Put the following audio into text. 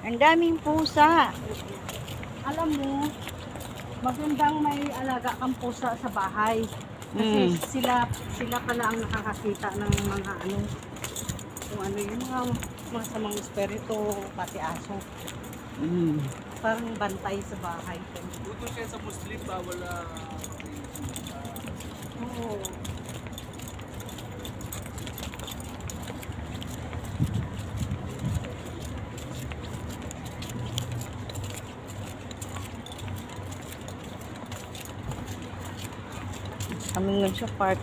Ang daming pusa. Alam mo, magandang may alaga kang pusa sa bahay. Kasi sila pala ang nakakakita ng mga ano, kung ano yung mga masamang espiritu, pati aso. Parang bantay sa bahay. Dito siya sa Muslim, bawal Oo. Kami ngun sa park.